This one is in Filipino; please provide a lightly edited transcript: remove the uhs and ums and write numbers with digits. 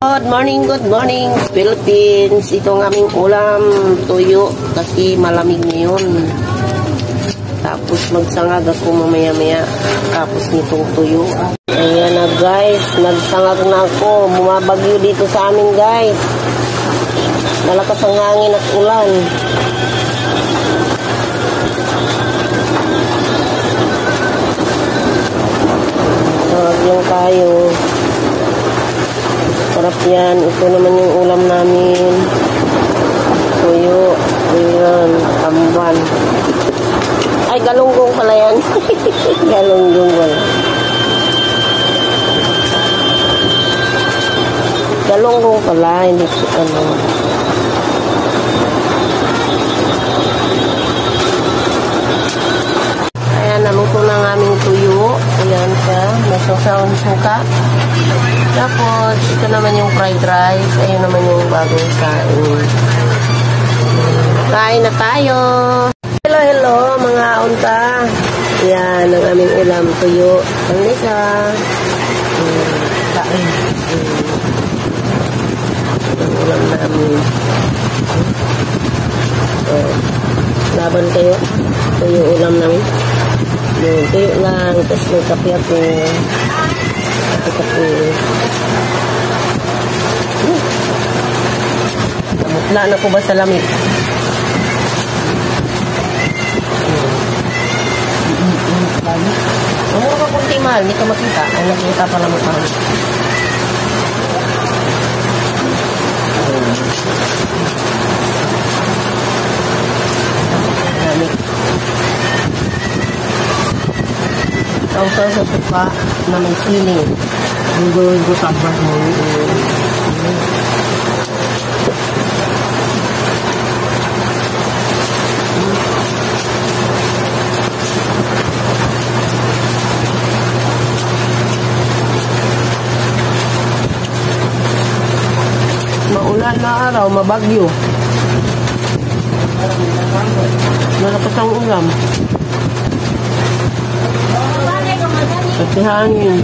Good morning, Philippines. Ito ang aming ulam, tuyo, kasi malamig ngayon. Tapos magsangag ako mamaya-maya, tapos nitong tuyo. Ayan na guys, nagsangag na ako. Bumabagyo dito sa amin guys. Malakas ang hangin at ulan. Sangag lang tayo. Sarap yan. Ito naman yung ulam namin. Tuyo. Ayan. Tamban. Ay, galunggong pala yan. Galunggong pala. Galunggong pala. Hindi ko ano. Ayan, naluto na ng aming tuyo. Ayan siya. Nasasawang suka. Tapos, ito naman yung fried rice. Ayun naman yung bagong kain. Kain na tayo! Hello, mga unta. Yan, ang aming ulam, tuyo. Ang isa. Kain. Ang ulam namin. So, laban kayo. Tuyo ulam namin. Tuyo lang. Tapos may kape ako. Kape. Namutla na ko ba sa lamig? Ano ka kunti mahal? Hindi ka makita. Ay, nakita pala mo mahal. Sausaw sa suka na may siling. Gulo-gulo tabas mo. Maulan na araw, mabagyo. Malakas ang ulam. Pati hangin.